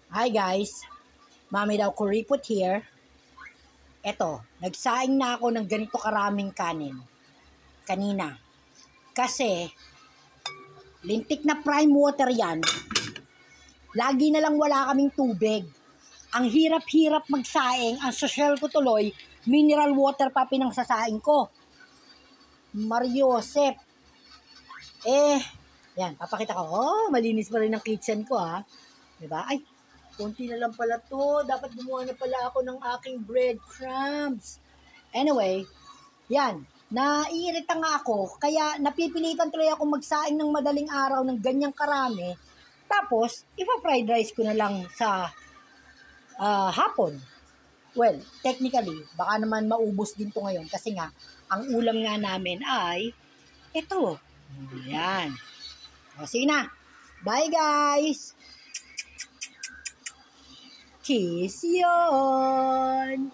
Hi guys, Mami daw kuripot here. Eto, nagsaing na ako ng ganito karaming kanin kanina. Kasi, lintik na prime water yan. Lagi na lang wala kaming tubig. Ang hirap-hirap magsaing, ang social ko tuloy, mineral water pa pinangsasaing ko. Mariosep. Yan, papakita ko. Oh, malinis pa rin ang kitchen ko ha. Diba? Ay, konti na lang pala to. Dapat gumawa na pala ako ng aking breadcrumbs. Anyway, yan. Naiirita nga ako. Kaya napipilitan tuloy ako magsaing ng madaling araw ng ganyang karami. Tapos, ipa-fried rice ko na lang sa hapon. Well, technically, baka naman maubos din to ngayon. Kasi nga, ang ulam nga namin ay ito. Yan. O, sige na. Bye guys! Kiss yon!